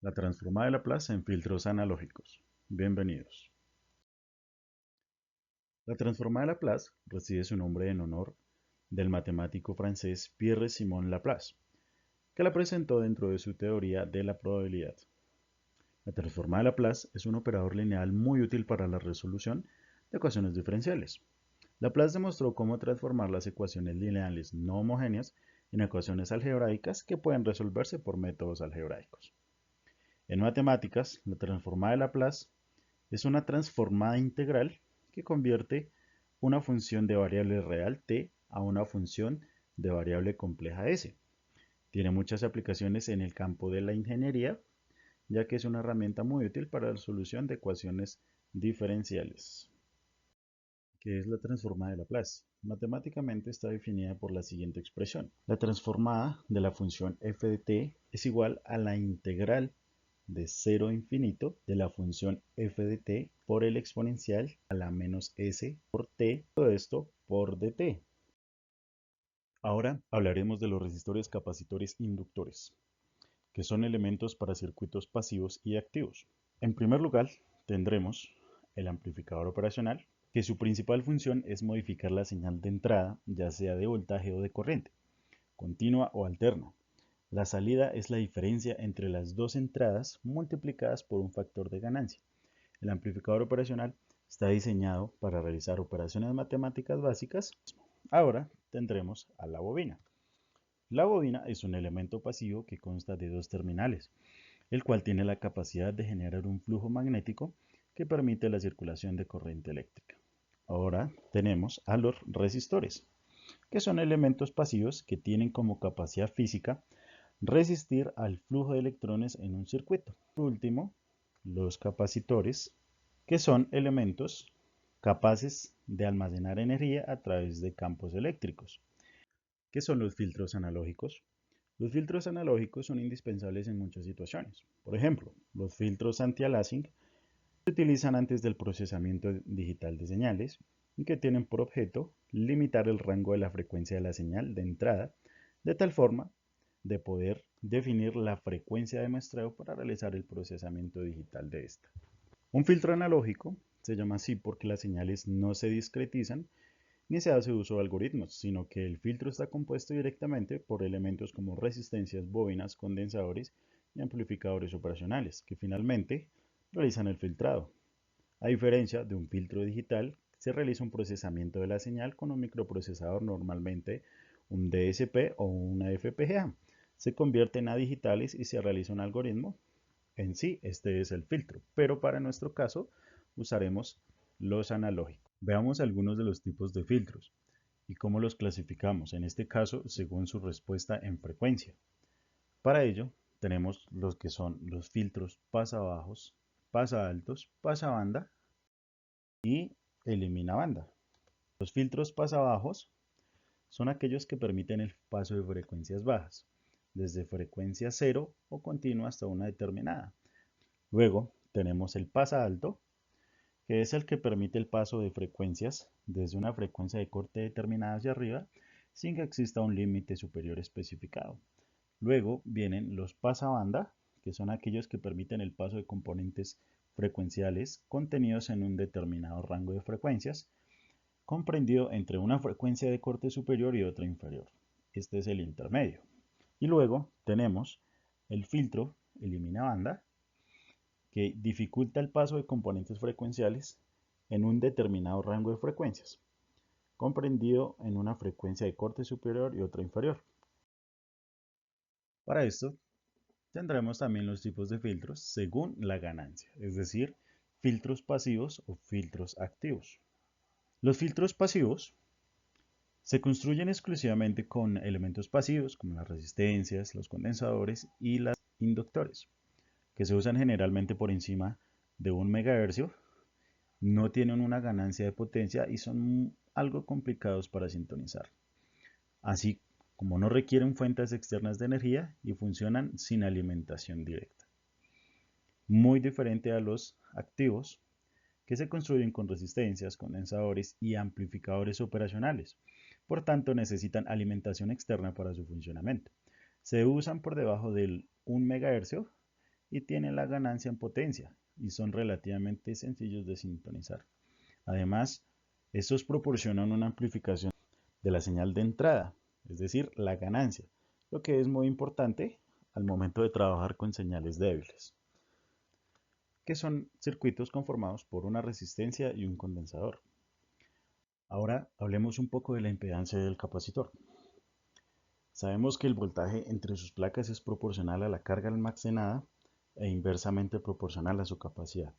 La transformada de Laplace en filtros analógicos. Bienvenidos. La transformada de Laplace recibe su nombre en honor del matemático francés Pierre-Simon Laplace, que la presentó dentro de su teoría de la probabilidad. La transformada de Laplace es un operador lineal muy útil para la resolución de ecuaciones diferenciales. Laplace demostró cómo transformar las ecuaciones lineales no homogéneas en ecuaciones algebraicas que pueden resolverse por métodos algebraicos. En matemáticas, la transformada de Laplace es una transformada integral que convierte una función de variable real t a una función de variable compleja s. Tiene muchas aplicaciones en el campo de la ingeniería, ya que es una herramienta muy útil para la solución de ecuaciones diferenciales. ¿Qué es la transformada de Laplace? Matemáticamente está definida por la siguiente expresión. La transformada de la función f de t es igual a la integral de 0 a infinito de la función f de t por el exponencial a la menos s por t, todo esto por dt. Ahora hablaremos de los resistores, capacitores, inductores, que son elementos para circuitos pasivos y activos. En primer lugar, tendremos el amplificador operacional, que su principal función es modificar la señal de entrada, ya sea de voltaje o de corriente, continua o alterna. La salida es la diferencia entre las dos entradas multiplicadas por un factor de ganancia. El amplificador operacional está diseñado para realizar operaciones matemáticas básicas. Ahora tendremos a la bobina. La bobina es un elemento pasivo que consta de dos terminales, el cual tiene la capacidad de generar un flujo magnético que permite la circulación de corriente eléctrica. Ahora tenemos a los resistores, que son elementos pasivos que tienen como capacidad física resistir al flujo de electrones en un circuito. Por último, los capacitores, que son elementos capaces de almacenar energía a través de campos eléctricos. ¿Qué son los filtros analógicos? Los filtros analógicos son indispensables en muchas situaciones. Por ejemplo, los filtros anti-aliasing se utilizan antes del procesamiento digital de señales y que tienen por objeto limitar el rango de la frecuencia de la señal de entrada de tal forma de poder definir la frecuencia de muestreo para realizar el procesamiento digital de esta. Un filtro analógico se llama así porque las señales no se discretizan ni se hace uso de algoritmos, sino que el filtro está compuesto directamente por elementos como resistencias, bobinas, condensadores y amplificadores operacionales, que finalmente realizan el filtrado. A diferencia de un filtro digital, se realiza un procesamiento de la señal con un microprocesador, normalmente un DSP o una FPGA. Se convierten a digitales y se realiza un algoritmo. En sí, este es el filtro, pero para nuestro caso usaremos los analógicos. Veamos algunos de los tipos de filtros y cómo los clasificamos, en este caso según su respuesta en frecuencia. Para ello tenemos los que son los filtros pasa bajos, pasa altos, pasa banda y elimina banda. Los filtros pasa bajos son aquellos que permiten el paso de frecuencias bajas, desde frecuencia cero o continua hasta una determinada. Luego tenemos el pasa alto, que es el que permite el paso de frecuencias desde una frecuencia de corte determinada hacia arriba sin que exista un límite superior especificado. Luego vienen los pasabanda, que son aquellos que permiten el paso de componentes frecuenciales contenidos en un determinado rango de frecuencias, comprendido entre una frecuencia de corte superior y otra inferior. Este es el intermedio. Y luego tenemos el filtro elimina banda, que dificulta el paso de componentes frecuenciales en un determinado rango de frecuencias, comprendido en una frecuencia de corte superior y otra inferior. Para esto, tendremos también los tipos de filtros según la ganancia, es decir, filtros pasivos o filtros activos. Los filtros pasivos se construyen exclusivamente con elementos pasivos como las resistencias, los condensadores y los inductores, que se usan generalmente por encima de 1 MHz, no tienen una ganancia de potencia y son algo complicados para sintonizar. Así como no requieren fuentes externas de energía y funcionan sin alimentación directa. Muy diferente a los activos, que se construyen con resistencias, condensadores y amplificadores operacionales. Por tanto, necesitan alimentación externa para su funcionamiento. Se usan por debajo del 1 MHz y tienen la ganancia en potencia y son relativamente sencillos de sintonizar. Además, estos proporcionan una amplificación de la señal de entrada, es decir, la ganancia, lo que es muy importante al momento de trabajar con señales débiles, que son circuitos conformados por una resistencia y un condensador. Ahora hablemos un poco de la impedancia del capacitor. Sabemos que el voltaje entre sus placas es proporcional a la carga almacenada e inversamente proporcional a su capacidad.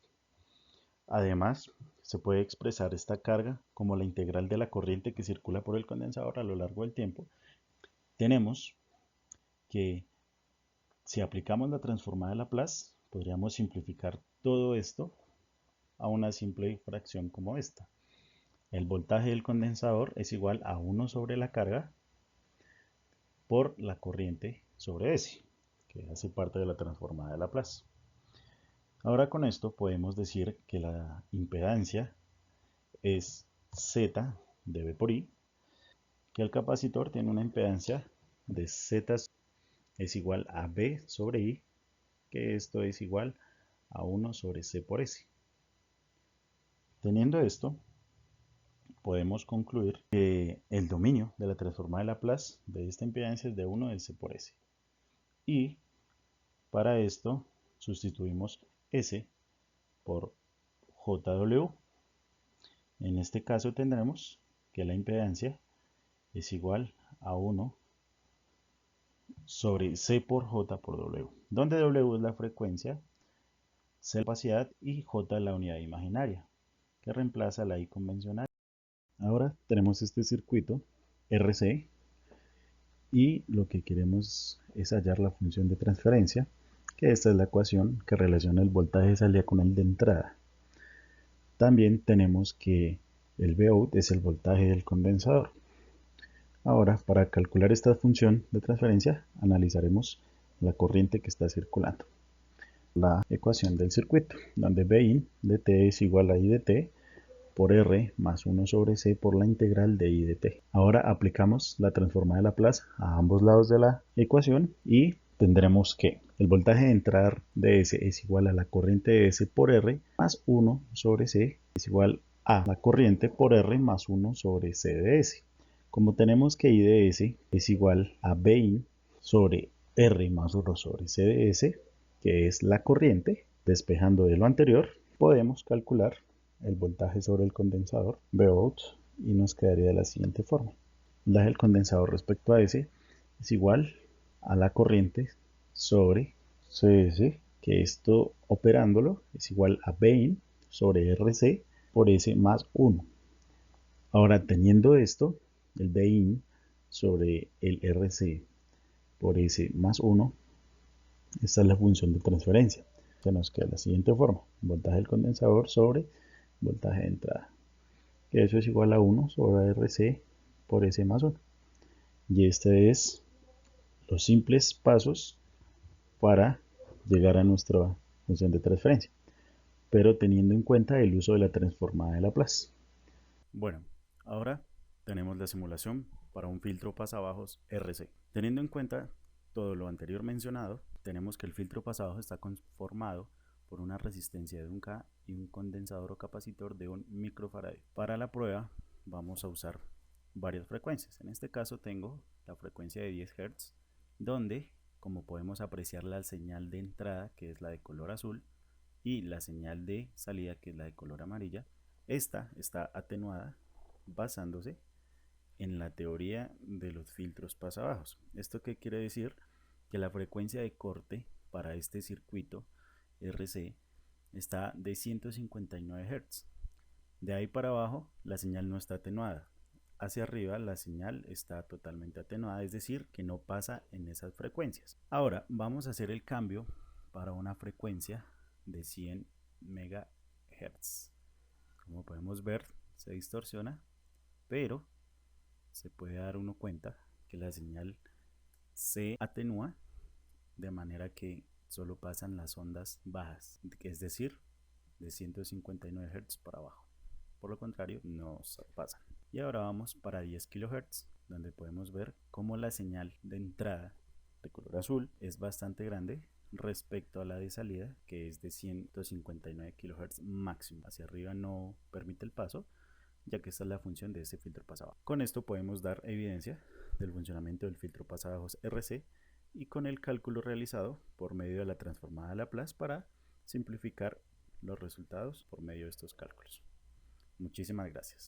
Además, se puede expresar esta carga como la integral de la corriente que circula por el condensador a lo largo del tiempo. Tenemos que si aplicamos la transformada de Laplace, podríamos simplificar todo esto a una simple fracción como esta. El voltaje del condensador es igual a 1 sobre la carga por la corriente sobre S, que hace parte de la transformada de Laplace. Ahora con esto podemos decir que la impedancia es Z de V por I, que el capacitor tiene una impedancia de Z es igual a V sobre I, que esto es igual a 1 sobre C por S. Teniendo esto, podemos concluir que el dominio de la transformada de Laplace de esta impedancia es de 1 de C por S. Y para esto sustituimos S por JW. En este caso tendremos que la impedancia es igual a 1 sobre C por J por W, donde W es la frecuencia, C la capacidad y J es la unidad imaginaria, que reemplaza la I convencional. Ahora tenemos este circuito RC y lo que queremos es hallar la función de transferencia, que esta es la ecuación que relaciona el voltaje de salida con el de entrada. También tenemos que el Vout es el voltaje del condensador. Ahora, para calcular esta función de transferencia, analizaremos la corriente que está circulando. La ecuación del circuito, donde Vin de t es igual a I de t por R más 1 sobre C por la integral de I de t. Ahora aplicamos la transformada de Laplace a ambos lados de la ecuación y tendremos que el voltaje de entrada de S es igual a la corriente de S por R más 1 sobre C es igual a la corriente por R más 1 sobre C de S. Como tenemos que I de S es igual a Vin sobre R más 1 sobre C de S, que es la corriente, despejando de lo anterior, podemos calcular el voltaje sobre el condensador, Vout, y nos quedaría de la siguiente forma. El voltaje del condensador respecto a S es igual a la corriente sobre CS, que esto operándolo es igual a Vin sobre RC por S más 1. Ahora teniendo esto, el Vin sobre el RC por S más 1, esta es la función de transferencia. Se nos queda de la siguiente forma: voltaje del condensador sobre voltaje de entrada, que eso es igual a 1 sobre RC por S más 1. Y este es los simples pasos para llegar a nuestra función de transferencia, pero teniendo en cuenta el uso de la transformada de Laplace. Bueno, ahora tenemos la simulación para un filtro pasabajos RC. Teniendo en cuenta todo lo anterior mencionado, tenemos que el filtro pasabajos está conformado por una resistencia de 1K y un condensador o capacitor de 1 microfarad. Para la prueba vamos a usar varias frecuencias. En este caso tengo la frecuencia de 10 Hz, donde, como podemos apreciar, la señal de entrada, que es la de color azul, y la señal de salida, que es la de color amarilla, esta está atenuada basándose en la teoría de los filtros pasabajos. ¿Esto qué quiere decir? Que la frecuencia de corte para este circuito RC está de 159 Hz. De ahí para abajo la señal no está atenuada. Hacia arriba la señal está totalmente atenuada, es decir, que no pasa en esas frecuencias. Ahora vamos a hacer el cambio para una frecuencia de 100 MHz. Como podemos ver, se distorsiona, pero se puede dar uno cuenta que la señal se atenúa de manera que solo pasan las ondas bajas, es decir, de 159 Hz para abajo. Por lo contrario, no pasan. Y ahora vamos para 10 kHz, donde podemos ver cómo la señal de entrada de color azul es bastante grande respecto a la de salida, que es de 159 kHz máximo. Hacia arriba no permite el paso, ya que esta es la función de este filtro pasabajos. Con esto podemos dar evidencia del funcionamiento del filtro pasabajos RC y con el cálculo realizado por medio de la transformada Laplace para simplificar los resultados por medio de estos cálculos. Muchísimas gracias.